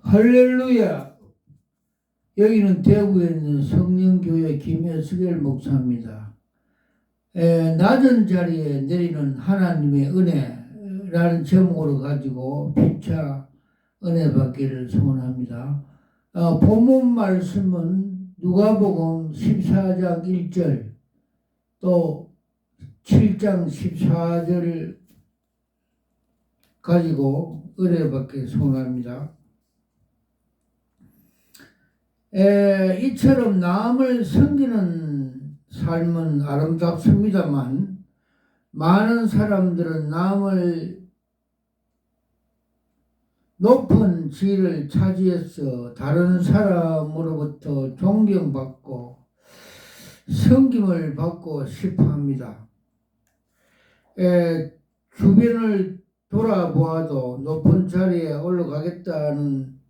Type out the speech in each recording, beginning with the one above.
할렐루야. 여기는 대구에 있는 성령교회 김혜수길 목사입니다. 낮은 자리에 내리는 하나님의 은혜라는 제목으로 가지고 피차 은혜 받기를 소원합니다. 본문 말씀은 누가복음 14장 1절 또 7장 14절 가지고 은혜 받기 소원합니다. 이처럼 남을 섬기는 삶은 아름답습니다만 많은 사람들은 남을 높은 지위를 차지해서 다른 사람으로부터 존경받고 섬김을 받고 싶어 합니다. 주변을 돌아보아도 높은 자리에 올라가겠다는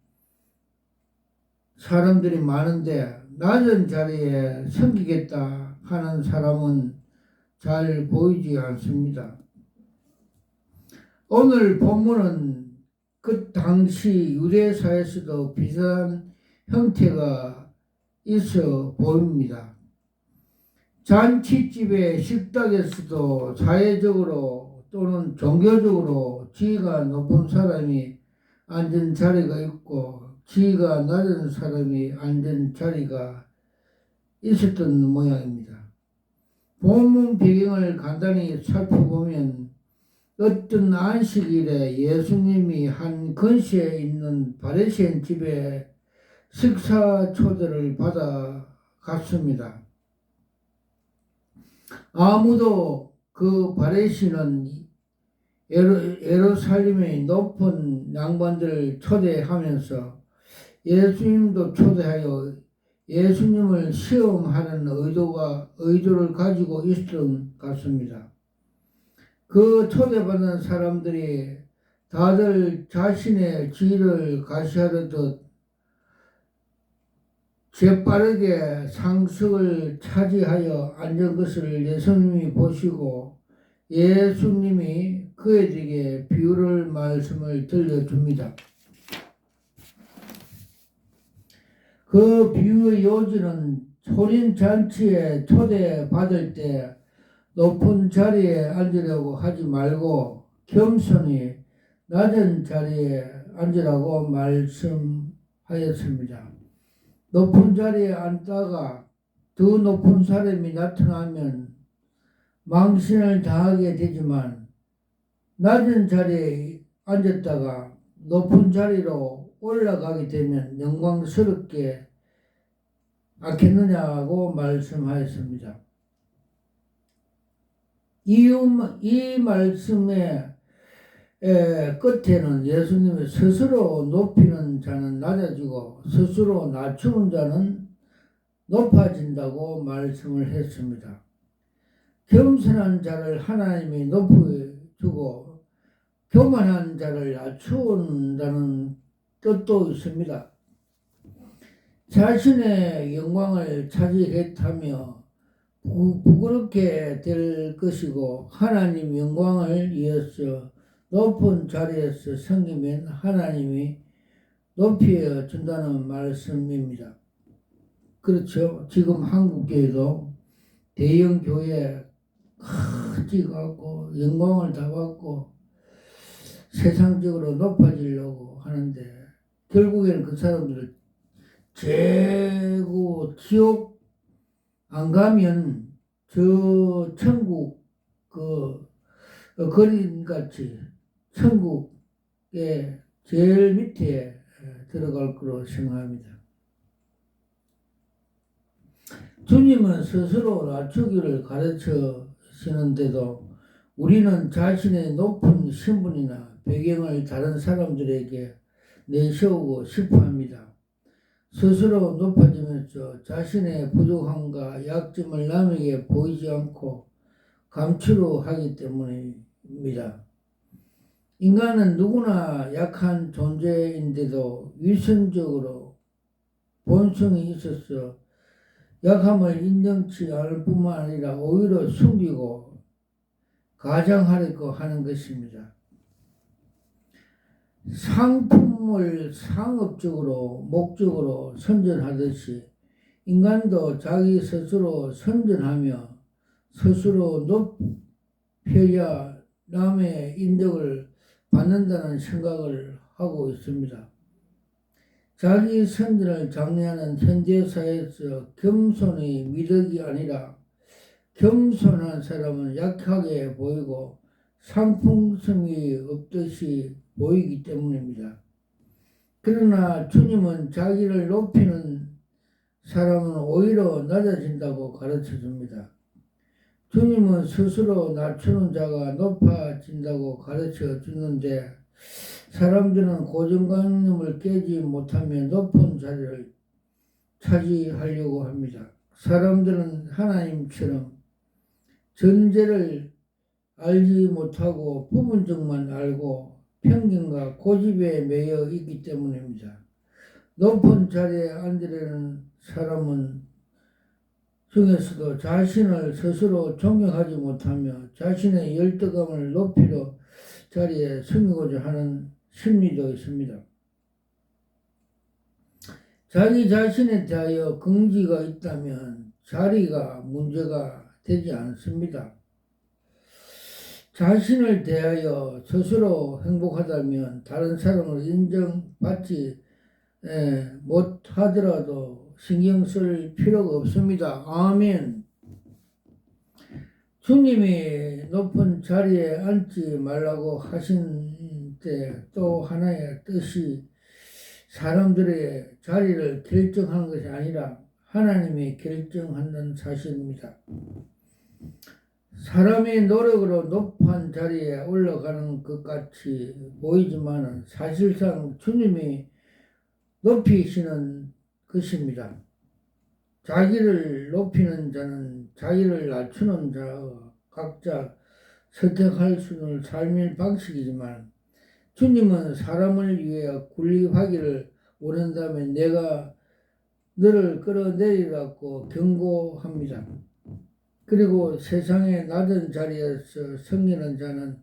사람들이 많은데 낮은 자리에 섬기겠다 하는 사람은 잘 보이지 않습니다. 오늘 본문은 그 당시 유대사에서도 비슷한 형태가 있어 보입니다. 잔치집의 식탁에서도 사회적으로 또는 종교적으로 지위가 높은 사람이 앉은 자리가 있고 지위가 낮은 사람이 앉은 자리가 있었던 모양입니다. 본문 배경을 간단히 살펴보면 어떤 안식일에 예수님이 한 근시에 있는 바리새인 집에 식사 초대를 받아 갔습니다. 아무도 그 바리새인은 예루살렘의 높은 양반들을 초대하면서 예수님도 초대하여 예수님을 시험하는 의도를 가지고 있었던 것 같습니다. 그 초대받은 사람들이 다들 자신의 지위를 과시하듯 재빠르게 상석을 차지하여 앉은 것을 예수님이 보시고 예수님이 그에게 비유를 말씀을 들려줍니다. 그 비유의 요지는 혼인잔치에 초대받을 때 높은 자리에 앉으려고 하지 말고 겸손히 낮은 자리에 앉으라고 말씀하였습니다. 높은 자리에 앉다가 더 높은 사람이 나타나면 망신을 당하게 되지만 낮은 자리에 앉았다가 높은 자리로 올라가게 되면 영광스럽게 않겠느냐고 말씀하였습니다. 이 말씀의 끝에는 예수님이 스스로 높이는 자는 낮아지고 스스로 낮추는 자는 높아진다고 말씀을 했습니다. 겸손한 자를 하나님이 높여주고 교만한 자를 낮춘다는 뜻도 있습니다. 자신의 영광을 차지했다며 부끄럽게 될 것이고 하나님 영광을 위해서 높은 자리에서 섬기면 하나님이 높여준다는 말씀입니다. 그렇죠. 지금 한국교회도 대형 교회 크지 갖고 영광을 다 받고 세상적으로 높아지려고 하는데 결국에는 그 사람들 재고 지옥 안 가면 저 천국 그림같이 천국의 제일 밑에 들어갈 거로 생각합니다. 주님은 스스로 낮추기를 가르치시는데도 우리는 자신의 높은 신분이나 배경을 다른 사람들에게 내세우고 싶어합니다. 스스로 높아지면서 자신의 부족함과 약점을 남에게 보이지 않고 감추려 하기 때문입니다. 인간은 누구나 약한 존재인데도 위선적으로 본성이 있어서 약함을 인정치 않을 뿐만 아니라 오히려 숨기고 가장하려고 하는 것입니다. 상품을 상업적으로 목적으로 선전하듯이 인간도 자기 스스로 선전하며 스스로 높여야 남의 인정을 받는다는 생각을 하고 있습니다. 자기 선전을 장려하는 현대사회에서 겸손의 미덕이 아니라 겸손한 사람은 약하게 보이고 상품성이 없듯이 보이기 때문입니다. 그러나 주님은 자기를 높이는 사람은 오히려 낮아진다고 가르쳐 줍니다. 주님은 스스로 낮추는 자가 높아진다고 가르쳐 주는데 사람들은 고정관념을 깨지 못하며 높은 자리를 차지하려고 합니다. 사람들은 하나님처럼 전제를 알지 못하고 부분적만 알고 편견과 고집에 매여 있기 때문입니다. 높은 자리에 앉으려는 사람은 중에서도 자신을 스스로 존경하지 못하며 자신의 열등감을 높이려 자리에 서기고자 하는 심리도 있습니다. 자기 자신에 대하여 긍지가 있다면 자리가 문제가 되지 않습니다. 자신을 대하여 스스로 행복하다면 다른 사람을 인정받지 못하더라도 신경 쓸 필요가 없습니다. 아멘. 주님이 높은 자리에 앉지 말라고 하신 때 또 하나의 뜻이 사람들의 자리를 결정하는 것이 아니라 하나님이 결정한다는 사실입니다. 사람의 노력으로 높은 자리에 올라가는 것 같이 보이지만 사실상 주님이 높이시는 것입니다. 자기를 높이는 자는 자기를 낮추는 자가 각자 선택할 수 있는 삶의 방식이지만 주님은 사람을 위해 군림하기를 원한다면 내가 너를 끌어내리라고 경고합니다. 그리고 세상의 낮은 자리에서 섬기는 자는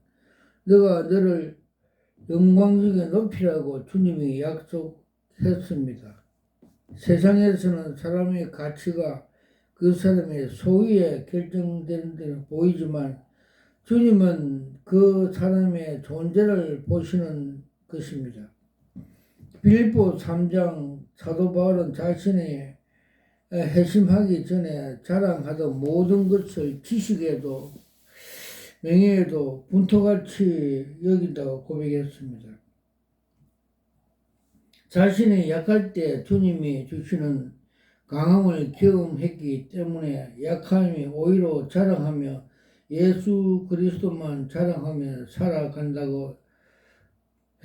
너가 너를 영광중에 높이라고 주님이 약속했습니다. 세상에서는 사람의 가치가 그 사람의 소유에 결정되는 데는 보이지만 주님은 그 사람의 존재를 보시는 것입니다. 빌립보 3장 사도 바울은 자신의 회심하기 전에 자랑하던 모든 것을 지식에도 명예에도 분토같이 여긴다고 고백했습니다. 자신이 약할 때 주님이 주시는 강함을 경험했기 때문에 약함이 오히려 자랑하며 예수 그리스도만 자랑하며 살아간다고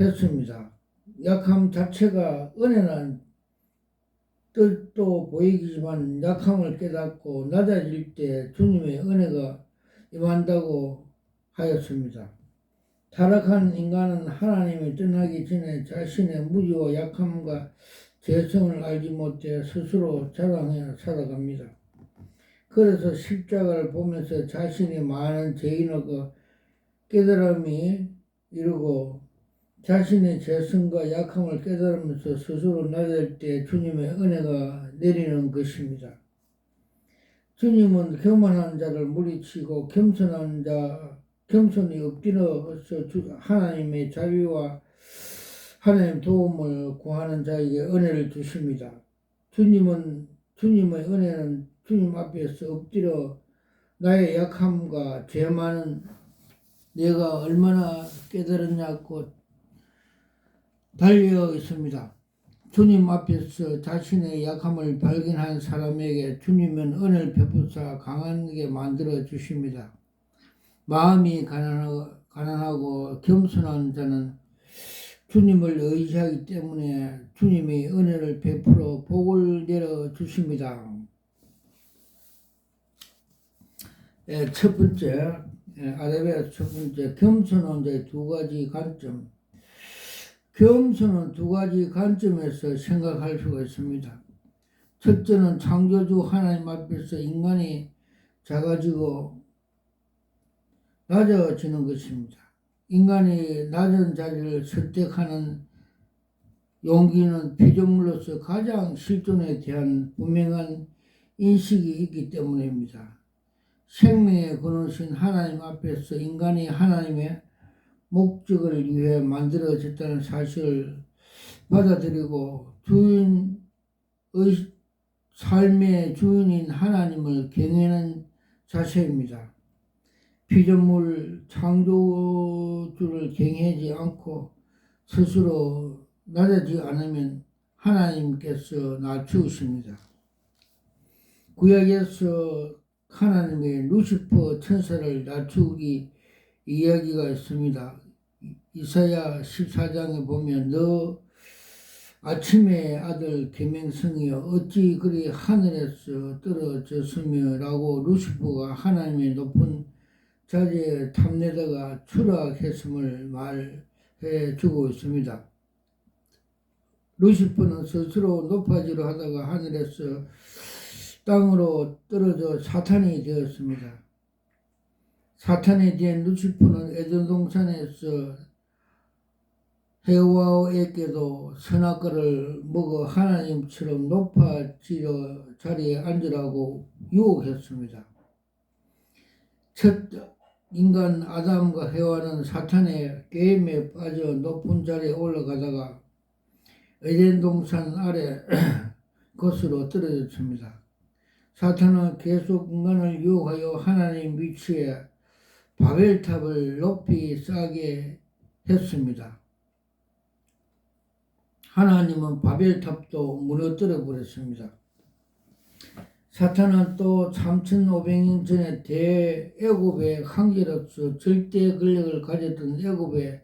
했습니다. 약함 자체가 은혜란 뜻도 보이지만 약함을 깨닫고 낮아질 때 주님의 은혜가 임한다고 하였습니다. 타락한 인간은 하나님이 떠나기 전에 자신의 무지와 약함과 죄성을 알지 못해 스스로 자랑해 살아갑니다. 그래서 십자가를 보면서 자신이 많은 죄인의 깨달음이 이루고 자신의 죄성과 약함을 깨달으면서 스스로 낮을 때 주님의 은혜가 내리는 것입니다. 주님은 교만한 자를 물리치고 겸손히 엎드려서 하나님의 자비와 하나님의 도움을 구하는 자에게 은혜를 주십니다. 주님의 은혜는 주님 앞에서 엎드려 나의 약함과 죄 많은 내가 얼마나 깨달았냐고 달려 있습니다. 주님 앞에서 자신의 약함을 발견한 사람에게 주님은 은혜를 베푸사 강하게 만들어 주십니다. 마음이 가난하고 겸손한 자는 주님을 의지하기 때문에 주님이 은혜를 베풀어 복을 내려 주십니다. 첫 번째, 아랍의 첫 번째, 겸손한 자의 두 가지 관점. 겸손은 두 가지 관점에서 생각할 수가 있습니다. 첫째는 창조주 하나님 앞에서 인간이 작아지고 낮아지는 것입니다. 인간이 낮은 자리를 선택하는 용기는 피조물로서 가장 실존에 대한 분명한 인식이 있기 때문입니다. 생명의 근원이신 하나님 앞에서 인간이 하나님의 목적을 위해 만들어졌다는 사실을 받아들이고 주인의 삶의 주인인 하나님을 경외하는 자세입니다. 피조물 창조주를 경외하지 않고 스스로 낮아지지 않으면 하나님께서 낮추십니다. 구약에서 하나님의 루시퍼 천사를 낮추기 이야기가 있습니다. 이사야 14장에 보면 너 아침의 아들 계명성이여 어찌 그리 하늘에서 떨어졌으며 라고 루시퍼가 하나님의 높은 자리에 탐내다가 추락했음을 말해 주고 있습니다. 루시퍼는 스스로 높아지려 하다가 하늘에서 땅으로 떨어져 사탄이 되었습니다. 사탄이 된 루시퍼는 에덴 동산에서 해와에게도 선악과를 먹어 하나님처럼 높아지려 자리에 앉으라고 유혹했습니다. 첫 인간 아담과 해와는 사탄의 게임에 빠져 높은 자리에 올라가다가 에덴 동산 아래 것으로 떨어졌습니다. 사탄은 계속 인간을 유혹하여 하나님 위치에 바벨탑을 높이 쌓게 했습니다. 하나님은 바벨탑도 무너뜨려 버렸습니다. 사탄은 또 3500년 전에 대애굽의 황제로서 절대 권력을 가졌던 애굽의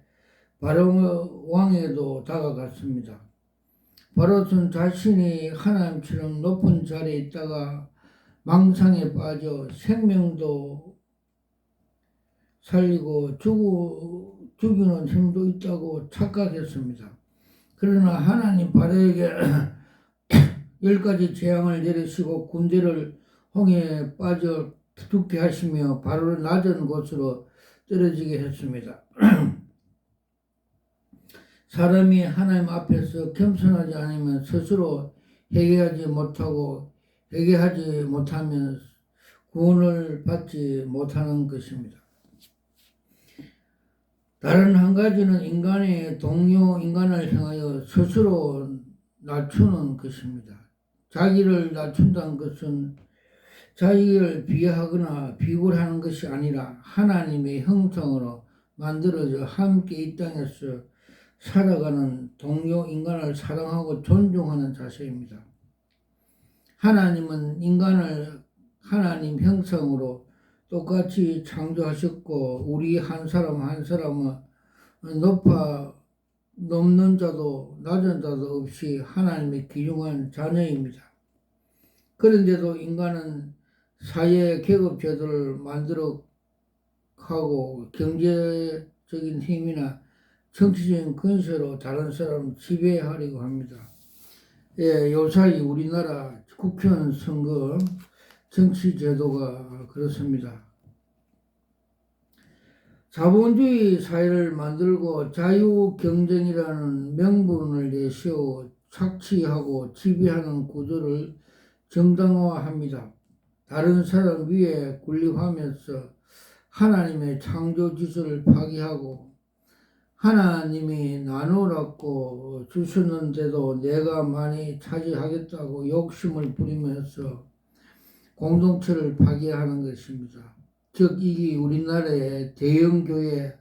바로 왕에도 다가갔습니다. 바로는 자신이 하나님처럼 높은 자리에 있다가 망상에 빠져 생명도 살리고 죽이는 힘도 있다고 착각했습니다. 그러나 하나님 바로에게 10가지 재앙을 내리시고 군대를 홍해에 빠져 죽게 하시며 바로를 낮은 곳으로 떨어지게 했습니다. 사람이 하나님 앞에서 겸손하지 않으면 스스로 회개하지 못하면 구원을 받지 못하는 것입니다. 다른 한 가지는 인간의 동료 인간을 향하여 스스로 낮추는 것입니다. 자기를 낮춘다는 것은 자기를 비하하거나 비굴하는 것이 아니라 하나님의 형상으로 만들어져 함께 이 땅에서 살아가는 동료 인간을 사랑하고 존중하는 자세입니다. 하나님은 인간을 하나님 형상으로 똑같이 창조하셨고 우리 한 사람 한 사람은 높는 자도 낮은 자도 없이 하나님의 귀중한 자녀입니다. 그런데도 인간은 사회 계급 제도를 만들어 하고 경제적인 힘이나 정치적인 근세로 다른 사람을 지배하려고 합니다. 요사이 우리나라 국회의원 선거 정치 제도가 그렇습니다. 자본주의 사회를 만들고 자유 경쟁이라는 명분을 내세워 착취하고 지배하는 구조를 정당화합니다. 다른 사람 위에 군림하면서 하나님의 창조 지수를 파괴하고 하나님이 나누라고 주셨는데도 내가 많이 차지하겠다고 욕심을 부리면서 공동체를 파괴하는 것입니다. 즉 이게 우리나라의 대형교회의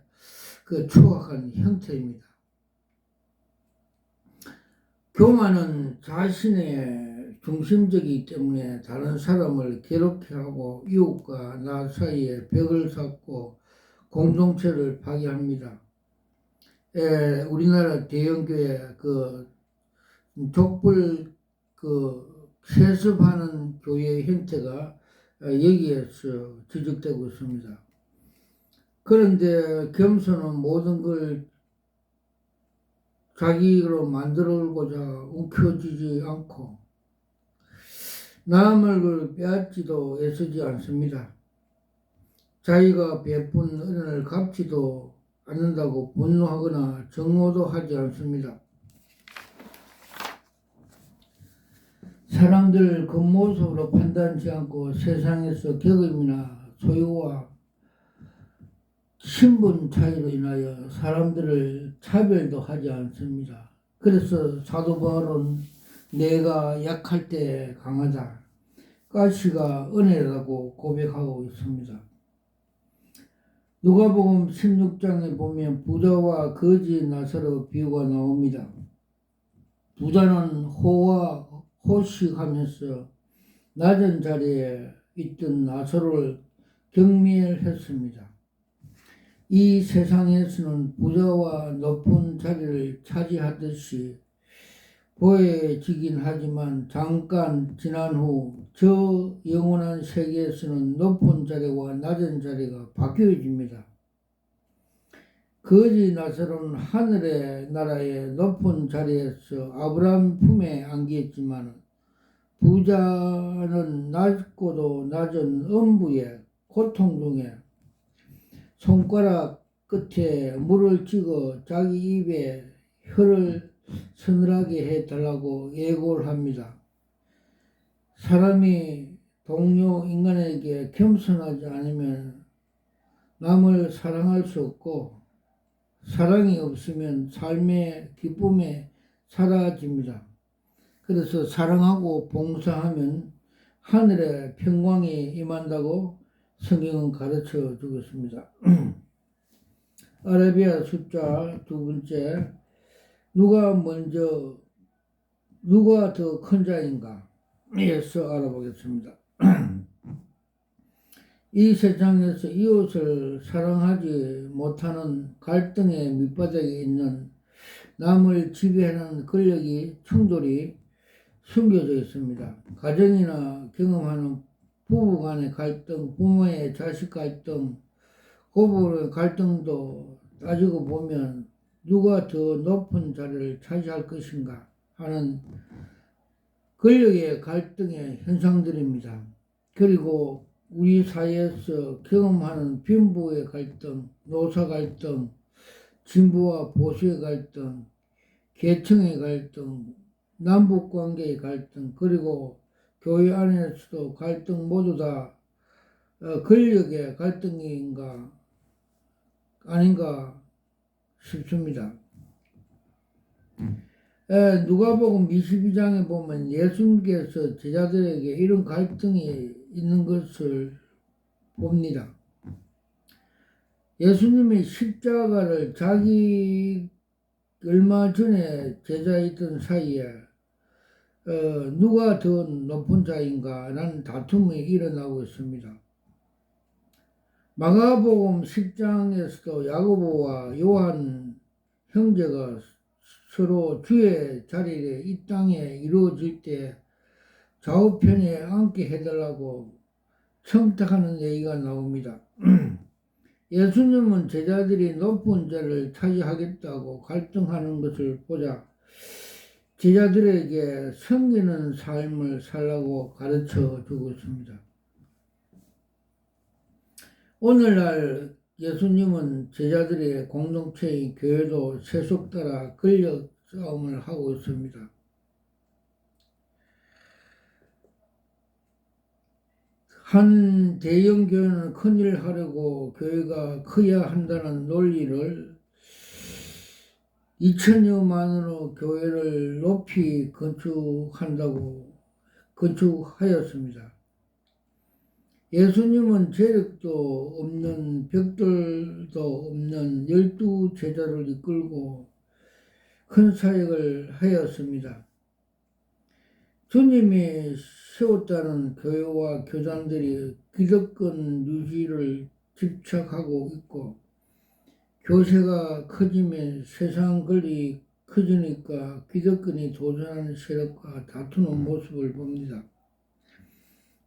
그 추악한 형태입니다. 교만은 자신의 중심적이기 때문에 다른 사람을 괴롭게 하고 이웃과 나 사이에 벽을 쌓고 공동체를 파괴합니다. 우리나라 대형교회 족불 세습하는 교회의 형태가 여기에서 지적되고 있습니다. 그런데 겸손은 모든 걸 자기로 만들어오고자 움켜쥐지 않고 남의 걸 빼앗지도 애쓰지 않습니다. 자기가 베푼 은혜를 갚지도 않는다고 분노하거나 정오도 하지 않습니다. 사람들 겉모습으로 판단치 않고 세상에서 경험이나 소유와 신분 차이로 인하여 사람들을 차별도 하지 않습니다. 그래서 사도 바울은 내가 약할 때 강하다, 가시가 은혜라고 고백하고 있습니다. 누가복음 16장에 보면 부자와 거지 나사로 비유가 나옵니다. 부자는 호식하면서 낮은 자리에 있던 나사로를 경멸했습니다. 이 세상에서는 부자와 높은 자리를 차지하듯이 보여지긴 하지만 잠깐 지난 후 저 영원한 세계에서는 높은 자리와 낮은 자리가 바뀌어집니다. 거지 나사로는 하늘의 나라의 높은 자리에서 아브라함 품에 안기었지만 부자는 낮고도 낮은 음부의 고통 중에 손가락 끝에 물을 찍어 자기 입에 혀를 서늘하게 해달라고 예고를 합니다. 사람이 동료 인간에게 겸손하지 않으면 남을 사랑할 수 없고 사랑이 없으면 삶의 기쁨에 사라집니다. 그래서 사랑하고 봉사하면 하늘의 평강이 임한다고 성경은 가르쳐 주고 있습니다. 아라비아 숫자 두 번째, 누가 더 큰 자인가? 에서 알아보겠습니다. 이 세상에서 이웃을 사랑하지 못하는 갈등의 밑바닥에 있는 남을 지배하는 권력이 충돌이 숨겨져 있습니다. 가정이나 경험하는 부부 간의 갈등, 부모의 자식 갈등, 고부의 갈등도 따지고 보면 누가 더 높은 자리를 차지할 것인가 하는 권력의 갈등의 현상들입니다. 그리고 우리 사회에서 경험하는 빈부의 갈등, 노사 갈등, 진보와 보수의 갈등, 계층의 갈등, 남북관계의 갈등, 그리고 교회 안에서도 갈등 모두 다 권력의 갈등인가 아닌가 싶습니다. 누가복음 22장에 보면 예수님께서 제자들에게 이런 갈등이 있는 것을 봅니다. 예수님이 십자가를 자기 얼마 전에 제자있던 사이에 누가 더 높은 자인가 라는 다툼이 일어나고 있습니다. 마가복음 10장에서도 야고보와 요한 형제가 서로 주의 자리에 이 땅에 이루어질 때 좌우편에 앉게 해달라고 청탁하는 얘기가 나옵니다. 예수님은 제자들이 높은 자리를 차지하겠다고 갈등하는 것을 보자 제자들에게 섬기는 삶을 살라고 가르쳐 주고 있습니다. 오늘날 예수님은 제자들의 공동체인 교회도 세속 따라 권력 싸움을 하고 있습니다. 한 대형 교회는 큰일 하려고 교회가 커야 한다는 논리를 2천여만 원으로 교회를 높이 건축하였습니다. 예수님은 재력도 없는 벽돌도 없는 12제자를 이끌고 큰 사역을 하였습니다. 주님이 세웠다는 교회와 교단들이 기득권 유지를 집착하고 있고 교세가 커지면 세상 권리 커지니까 기득권이 도전하는 세력과 다투는 모습을 봅니다.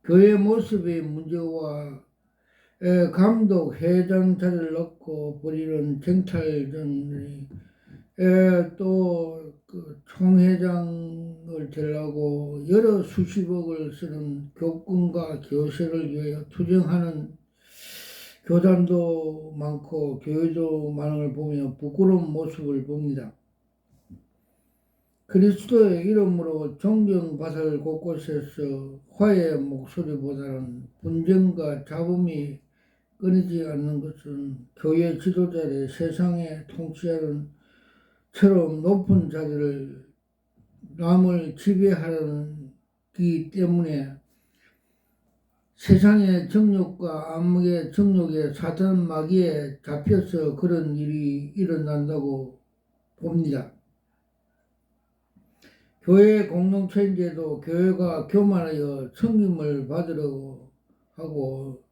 교회 모습의 문제와 감독, 회장 자리를 넣고 벌이는 쟁탈전이 또 그 총회장을 되려고 여러 수십억을 쓰는 교권과 교세를 위하여 투쟁하는 교단도 많고 교회도 많은 걸 보면 부끄러운 모습을 봅니다. 그리스도의 이름으로 존경받을 곳곳에서 화해의 목소리보다는 분쟁과 잡음이 끊이지 않는 것은 교회 지도자들의 세상의 통치자들처럼 높은 자리를 남을 지배하기 때문에 세상의 정욕과 암흑의 정욕에 사탄 마귀에 잡혀서 그런 일이 일어난다고 봅니다. 교회 공동체인데도 교회가 교만하여 섬김을 받으려고 하고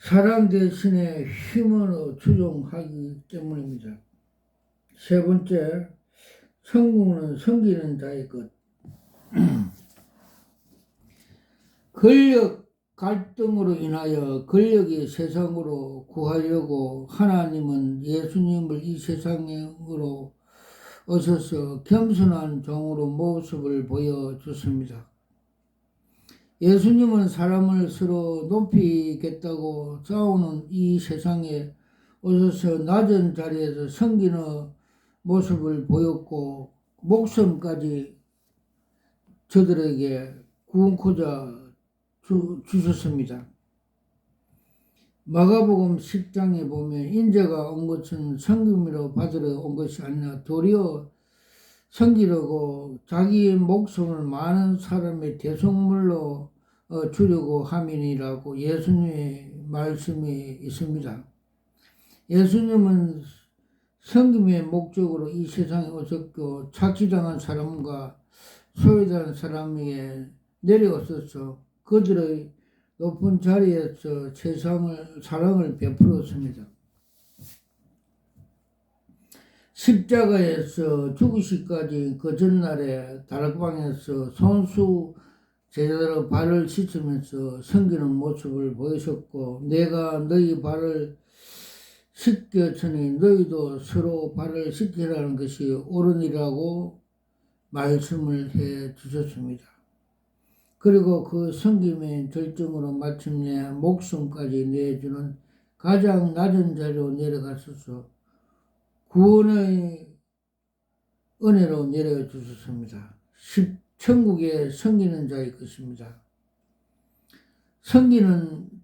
사랑 대신에 힘으로 추종하기 때문입니다. 세 번째, 성공은 섬기는 자의 것. 권력 갈등으로 인하여 권력이 세상으로 구하려고 하나님은 예수님을 이 세상으로 오셔서 겸손한 종으로 모습을 보여주십니다. 예수님은 사람을 서로 높이겠다고 싸우는 이 세상에 오셔서 낮은 자리에서 섬기는 모습을 보였고 목숨까지 저들에게 구원코자 주셨습니다. 마가복음 10장에 보면 인자가 온 것은 섬김으로 받으러 온 것이 아니라 도리어 섬기려고 자기의 목숨을 많은 사람의 대속물로 주려고 함이니라고 예수님의 말씀이 있습니다. 예수님은 섬김의 목적으로 이 세상에 오셨고 착취당한 사람과 소외당한 사람에게 내려오셔서 그들의 높은 자리에서 사랑을 베풀었습니다. 십자가에서 죽으시까지 그 전날에 다락방에서 손수 제자로 발을 씻으면서 섬기는 모습을 보이셨고 내가 너희 발을 씻겼으니 너희도 서로 발을 씻기라는 것이 옳으니라고 말씀을 해 주셨습니다. 그리고 그 섬김의 절정으로 마침내 목숨까지 내주는 가장 낮은 자리로 내려가셔서 구원의 은혜로 내려주셨습니다. 천국에 섬기는 자의 것입니다.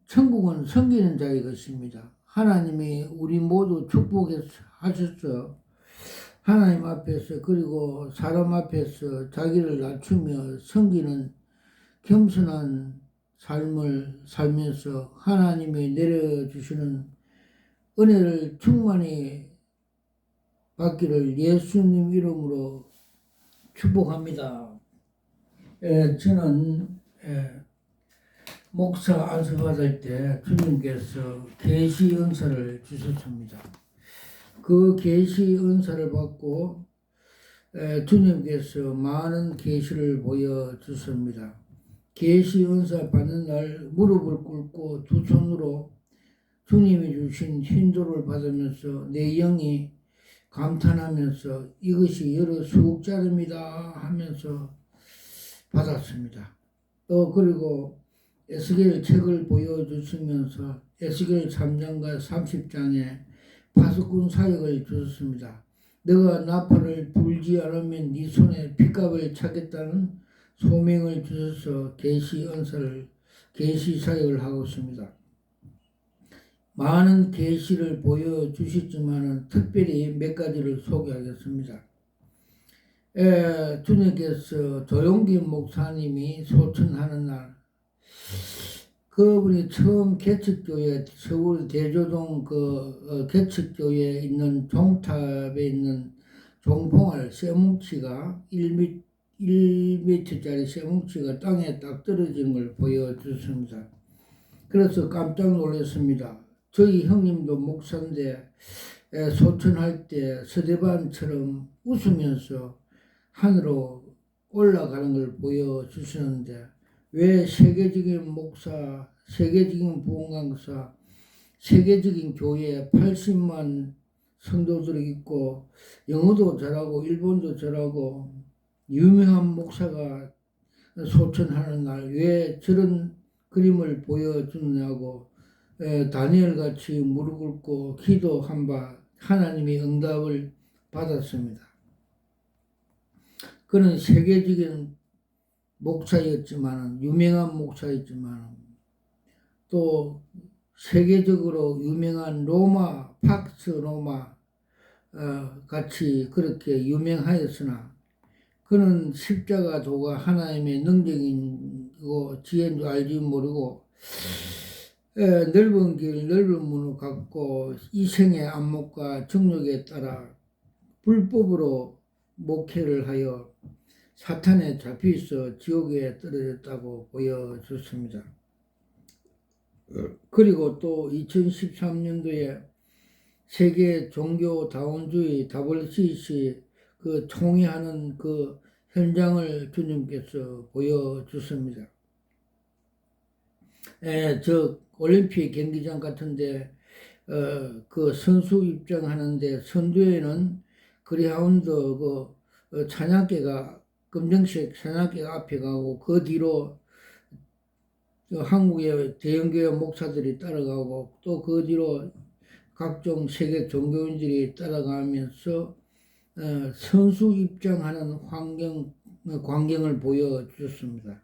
천국은 섬기는 자의 것입니다. 하나님이 우리 모두 축복하셨어. 하나님 앞에서 그리고 사람 앞에서 자기를 낮추며 섬기는 겸손한 삶을 살면서 하나님이 내려주시는 은혜를 충만히 받기를 예수님 이름으로 축복합니다. 저는 목사 안수받을 때 주님께서 계시 은사를 주셨습니다. 그 계시 은사를 받고 주님께서 많은 계시를 보여주셨습니다. 계시 은사 받는 날 무릎을 꿇고 두 손으로 주님이 주신 hin도를 받으면서 내 영이 감탄하면서 이것이 여러 수국자릅니다 하면서 받았습니다. 또 그리고 에스겔 책을 보여주시면서 에스겔 3장과 30장에 파수꾼 사역을 주셨습니다. 너가 나팔을 불지 않으면 네 손에 핏값을 찾겠다는 소명을 주셔서 계시 사역을 하고 있습니다. 많은 계시를 보여주셨지만 특별히 몇 가지를 소개하겠습니다. 주님께서 조용기 목사님이 소천하는 날, 그분이 처음 개척교회 서울 대조동 개척교회에 있는 종탑에 있는 종봉알 쇠뭉치가 1m짜리 쇠뭉치가 땅에 딱 떨어진 걸 보여줬습니다. 그래서 깜짝 놀랐습니다. 저희 형님도 목사인데 소천할 때 서대반처럼 웃으면서 하늘로 올라가는 걸 보여주시는데 왜 세계적인 목사, 세계적인 부흥강사, 세계적인 교회 80만 성도들이 있고 영어도 잘하고 일본도 잘하고 유명한 목사가 소천하는 날 왜 저런 그림을 보여주느냐고 다니엘 같이 무릎 꿇고 기도한 바 하나님의 응답을 받았습니다. 그는 세계적인 목사였지만, 유명한 목사였지만, 또 세계적으로 유명한 팍스 로마 같이 그렇게 유명하였으나 그는 십자가 도가 하나님의 능력이고 지혜인 줄 알지 모르고 넓은 길 넓은 문을 갖고 이생의 안목과 정욕에 따라 불법으로 목회를 하여 사탄에 잡혀서 지옥에 떨어졌다고 보여줬습니다. 그리고 또 2013년도에 세계 종교다원주의 WCC 그 총회하는 그 현장을 주님께서 보여주십니다. 저 올림픽 경기장 같은데 그 선수 입장하는데 선두에는 그리하운드 찬양계가 검정색 찬양계가 앞에 가고 그 뒤로 한국의 대형교회 목사들이 따라가고 또 그 뒤로 각종 세계 종교인들이 따라가면서 선수 입장하는 광경을 보여주셨습니다.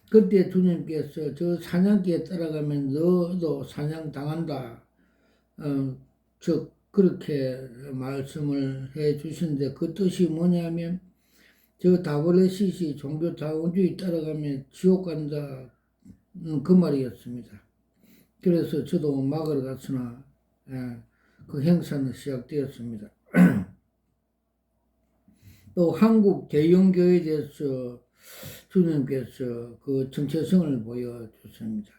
그때 주님께서 저 사냥기에 따라가면 너도 사냥 당한다. 즉 그렇게 말씀을 해 주신데 그 뜻이 뭐냐면 저 WCC 종교다원주의 따라가면 지옥 간다. 그 말이었습니다. 그래서 저도 막으러 갔으나 그 행사는 시작되었습니다. 또 한국 대형교회에 대해서 주님께서 그 정체성을 보여주십니다.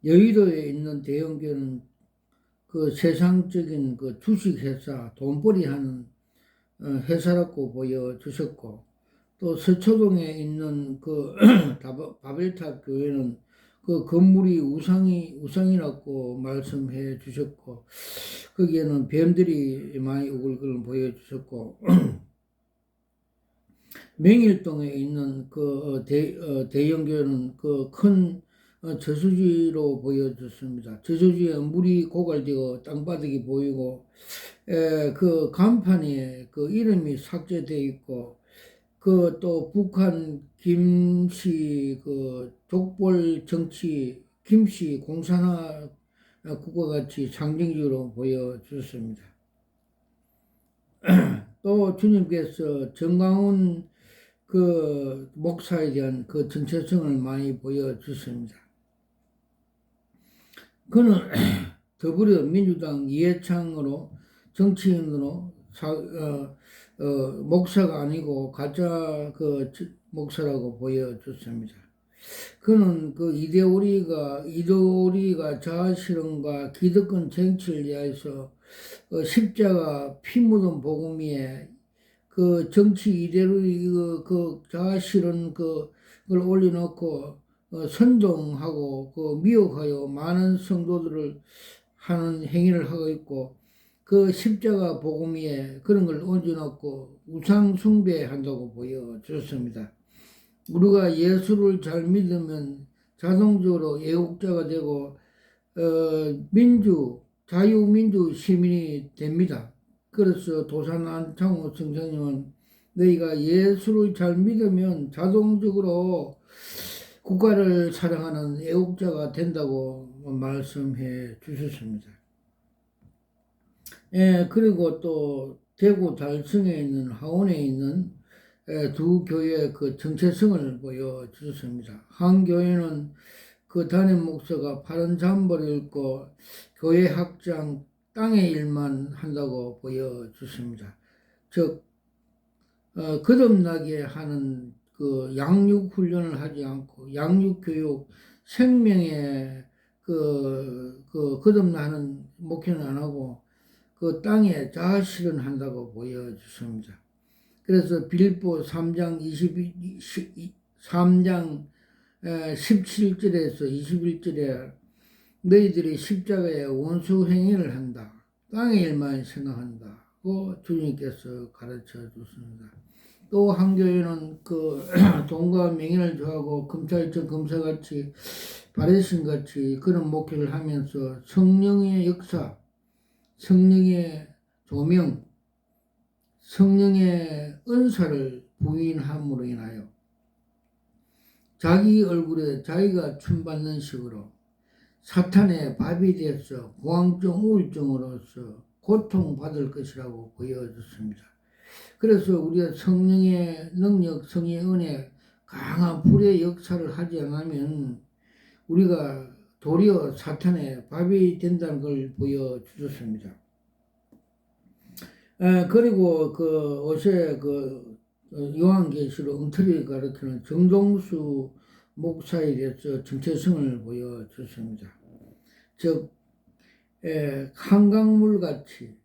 여의도에 있는 대형교회는 그 세상적인 그 주식회사, 돈벌이 하는 회사라고 보여주셨고, 또 서초동에 있는 그 바벨탑 교회는 그 건물이 우상이라고 말씀해 주셨고, 거기에는 뱀들이 많이 오글 걸 보여주셨고, 명일동에 있는 그 대형교회는 그 큰 저수지로 보여졌습니다. 저수지에 물이 고갈되고 땅바닥이 보이고, 그 간판에 그 이름이 삭제되어 있고, 그 또 북한 김씨 그 족벌 정치 김씨 공산화 국가같이 상징적으로 보여줬습니다. 또 주님께서 정강훈 그 목사에 대한 그 정체성을 많이 보여주십니다. 그는 더불어민주당 이해창으로 정치인으로 목사가 아니고 가짜 그 목사라고 보여줬습니다. 그는 그 이데올리가 자아실현과 기득권 쟁취를 위해서 십자가 피 묻은 복음 위에 그 정치 이데올리 그 자아실현 그걸 올려놓고 선동하고 그 미혹하여 많은 성도들을 하는 행위를 하고 있고 그 십자가 복음 위에 그런 걸 얹어놓고 우상 숭배한다고 보여줬습니다. 우리가 예수를 잘 믿으면 자동적으로 애국자가 되고 자유민주 시민이 됩니다. 그래서 도산 안창호 선생님은 너희가 예수를 잘 믿으면 자동적으로 국가를 사랑하는 애국자가 된다고 말씀해 주셨습니다. 그리고 또 대구 달성에 있는 하원에 있는 두 교회의 그 정체성을 보여주셨습니다. 한 교회는 그 담임 목사가 파란 잠바를 입고 교회 확장 땅의 일만 한다고 보여주십니다. 즉 거듭나게 하는 그 양육 훈련을 하지 않고 양육 교육 생명의 그 거듭나는 목회는 안 하고 그 땅에 자아 실현한다고 보여주십니다. 그래서 빌립보 3장 17절에서 21절에 너희들이 십자가에 원수 행위를 한다. 땅의 일만 생각한다고 주님께서 가르쳐 줬습니다. 또 한 교회는 그 돈과 명예를 좋아하고 검찰청 검사같이 바리새인같이 그런 목회를 하면서 성령의 역사, 성령의 조명, 성령의 은사를 부인함으로 인하여 자기 얼굴에 자기가 춤받는 식으로 사탄의 밥이 되어서 공황증 우울증으로서 고통받을 것이라고 보여졌습니다. 그래서 우리가 성령의 능력, 성령의 은혜, 강한 불의 역사를 하지 않으면 우리가 도리어 사탄의 밥이 된다는 걸 보여주셨습니다. 그리고 그 어제 그 요한계시록 엉터리 가르치는 정동수 목사에 대해서 정체성을 보여줬습니다. 즉, 한강물 같이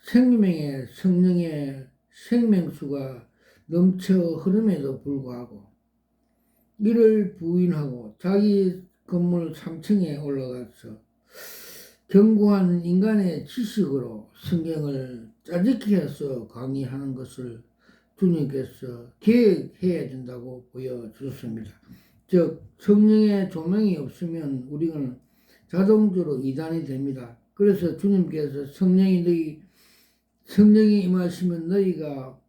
생명의 성령의 생명수가 넘쳐 흐름에도 불구하고 이를 부인하고 자기 건물 3층에 올라가서 견고한 인간의 지식으로 성경을 짜집기 해서 강의하는 것을 주님께서 계획해야 된다고 보여주셨습니다. 즉 성령의 조명이 없으면 우리는 자동적으로 이단이 됩니다. 그래서 주님께서 성령이 임하시면 너희가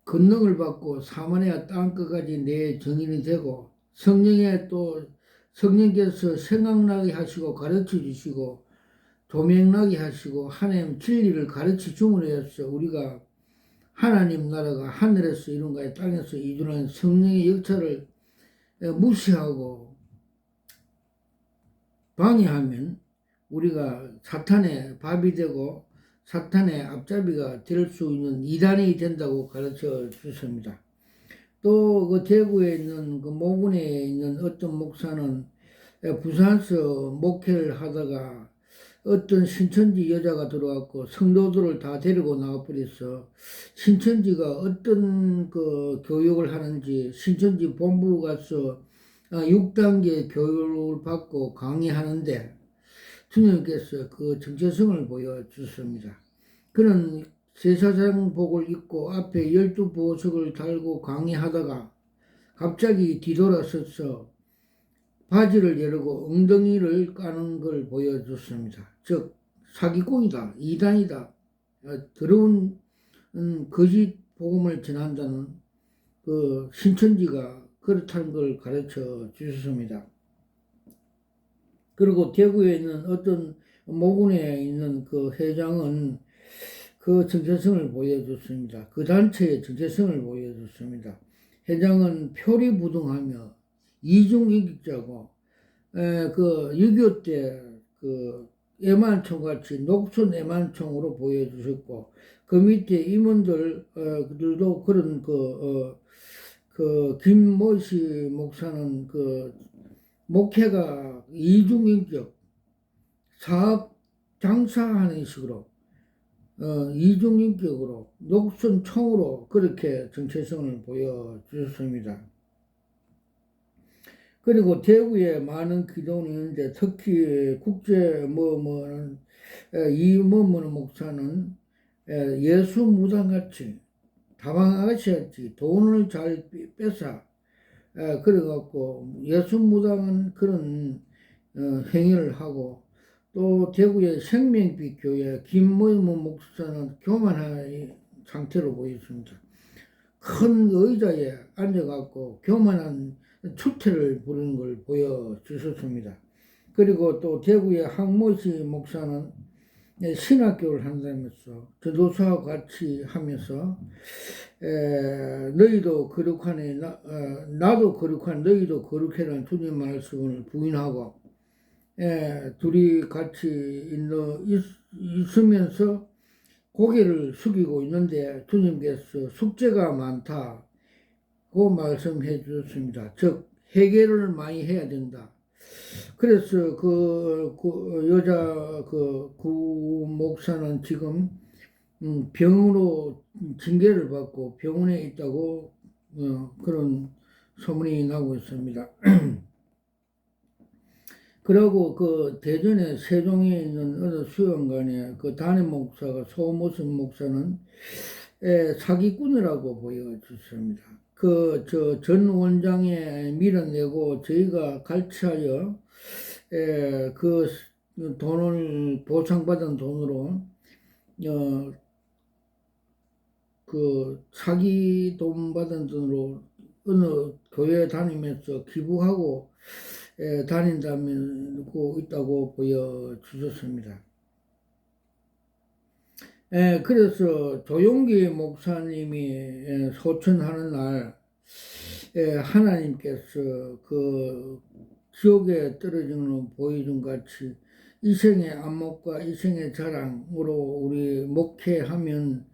권능을 받고 사마리아 땅끝까지 내 증인이 되고 성령께서 생각나게 하시고 가르쳐 주시고 조명나게 하시고 하나님 진리를 가르쳐 줌으로 해서 우리가 하나님 나라가 하늘에서 이룬가에 땅에서 이루는 성령의 역사를 무시하고 방해하면 우리가 사탄의 밥이 되고 사탄의 앞잡이가 될 수 있는 이단이 된다고 가르쳐 주십니다. 또 그 대구에 있는 그 모군에 있는 어떤 목사는 부산서 목회를 하다가 어떤 신천지 여자가 들어왔고 성도들을 다 데리고 나와버려서 신천지가 어떤 그 교육을 하는지 신천지 본부 가서 6단계 교육을 받고 강의하는데 주님께서 그 정체성을 보여주셨습니다. 그는 제사장복을 입고 앞에 12보석을 달고 강의하다가 갑자기 뒤돌아서서 바지를 여르고 엉덩이를 까는 걸 보여줬습니다. 즉 사기꾼이다, 이단이다, 더러운 거짓 복음을 전한다는 그 신천지가 그렇다는 걸 가르쳐 주셨습니다. 그리고 대구에 있는 어떤 모군에 있는 그 회장은 그 정체성을 보여줬습니다. 그 단체의 정체성을 보여줬습니다. 회장은 표리부동하며 이중인격자고, 그 6.25 때 그 애만총 같이 녹슨 애만총으로 보여주셨고, 그 밑에 임원들도 그런 그 김모시 목사는 그 목회가 이중인격, 사업 장사하는 식으로, 이중인격으로, 녹슨 총으로 그렇게 정체성을 보여주셨습니다. 그리고 대구에 많은 기도원이 있는데 특히 국제 이모모는 목사는 예수 무당같이 다방아가씨같이 돈을 잘 뺏어 그래갖고 예수 무당은 그런 행위를 하고 또 대구의 생명빛 교회 김모모 목사는 교만한 상태로 보였습니다. 큰 의자에 앉아갖고 교만한 추태를 부르는 걸 보여주셨습니다. 그리고 또 대구의 항모시 목사는 신학교를 한다면서 전도사와 같이 하면서 너희도 거룩하네 나도 거룩한 너희도 거룩해라는 주님 말씀을 부인하고 둘이 같이 있으면서 고개를 숙이고 있는데 주님께서 숙제가 많다고 말씀해 주셨습니다. 즉 해결을 많이 해야 된다. 그래서 그 여자 구 목사는 지금 병으로 징계를 받고 병원에 있다고 그런 소문이 나고 있습니다. 그리고 그 대전에 세종에 있는 어느 수영관에 그 담임 목사가 소모선 목사는 사기꾼이라고 보여주십니다. 전 원장에 밀어내고 저희가 갈취하여 그 돈을 보상받은 돈으로 사기 돈 받은 돈으로 어느 교회 다니면서 기부하고 다닌다고 있다고 보여주셨습니다. 그래서 조용기 목사님이 소천하는 날 하나님께서 그 지옥에 떨어지는 보여준 같이 이생의 안목과 이생의 자랑으로 우리 목회하면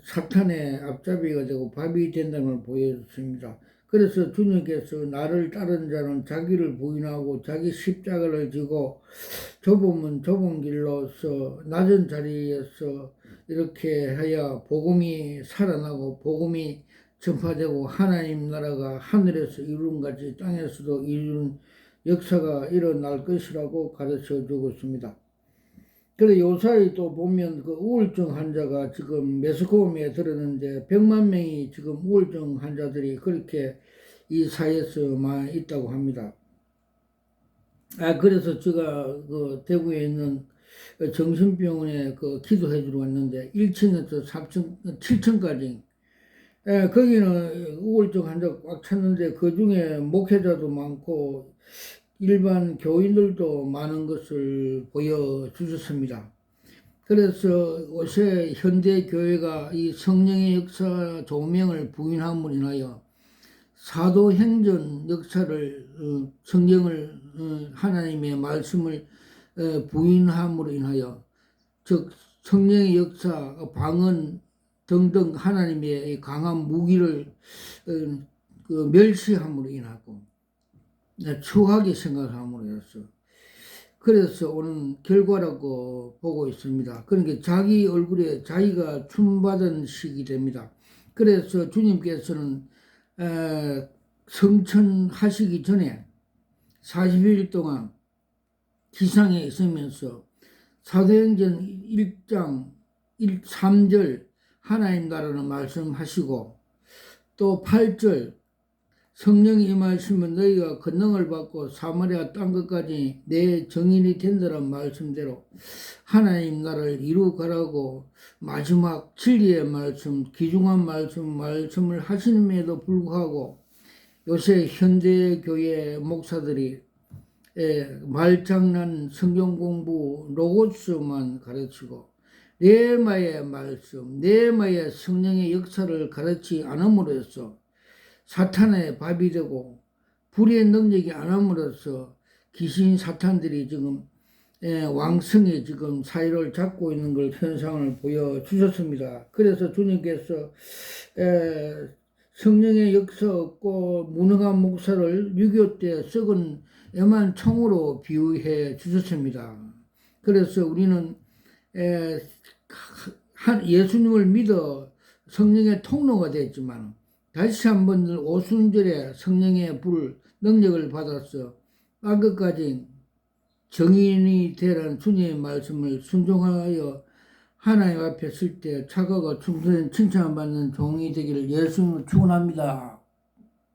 사탄의 앞잡이가 되고 밥이 된다는 걸 보여줬습니다. 그래서 주님께서 나를 따르는 자는 자기를 부인하고 자기 십자가를 지고 좁으면 좁은 길로서 낮은 자리에서 이렇게 해야 복음이 살아나고 복음이 전파되고 하나님 나라가 하늘에서 이룬 같이 땅에서도 이룬 역사가 일어날 것이라고 가르쳐 주고 있습니다. 그래 요사이 또 보면 그 우울증 환자가 지금 메스코미에 들었는데 100만 명이 지금 우울증 환자들이 그렇게 이 사회에서 많이 있다고 합니다. 그래서 제가 그 대구에 있는 정신병원에 그 기도해 주러 왔는데 1층에서 3층, 7층까지 거기는 우울증 환자가 꽉 찼는데 그 중에 목회자도 많고 일반 교인들도 많은 것을 보여주셨습니다. 그래서 요새 현대 교회가 이 성령의 역사 조명을 부인함으로 인하여 사도행전 역사를 성경을 하나님의 말씀을 부인함으로 인하여 즉 성령의 역사 방언 등등 하나님의 강한 무기를 멸시함으로 인하고 추하게 생각함으로 해서 그래서 오는 결과라고 보고 있습니다. 그러니까 자기 얼굴에 자기가 춤받은 시기 됩니다. 그래서 주님께서는 성천하시기 전에 40일 동안 지상에 있으면서 사도행전 1장 3절 하나님 나라는 말씀하시고 또 8절 성령이 임하시면 너희가 권능을 받고 사마리아 땅끝까지 내 정인이 된다는 말씀대로 하나님 나라를 이루가라고 마지막 진리의 말씀, 귀중한 말씀을 하시는에도 불구하고 요새 현대교회 목사들이 말장난 성경 공부 로고스만 가르치고 레마의 말씀, 레마의 성령의 역사를 가르치지 않음으로써 사탄의 밥이 되고 불의 능력이 안 함으로써 귀신 사탄들이 지금 왕성히 지금 사회를 잡고 있는 걸 현상을 보여주셨습니다. 그래서 주님께서 성령의 역사 없고 무능한 목사를 6.25 때 썩은 애만 총으로 비유해 주셨습니다. 그래서 우리는 예수님을 믿어 성령의 통로가 됐지만 다시 한번 오순절에 성령의 불 능력을 받아서 끝까지 정인이 되라는 주님의 말씀을 순종하여 하나님 앞에 설 때 차가고 충성된 칭찬받는 종이 되기를 예수님을 축원합니다.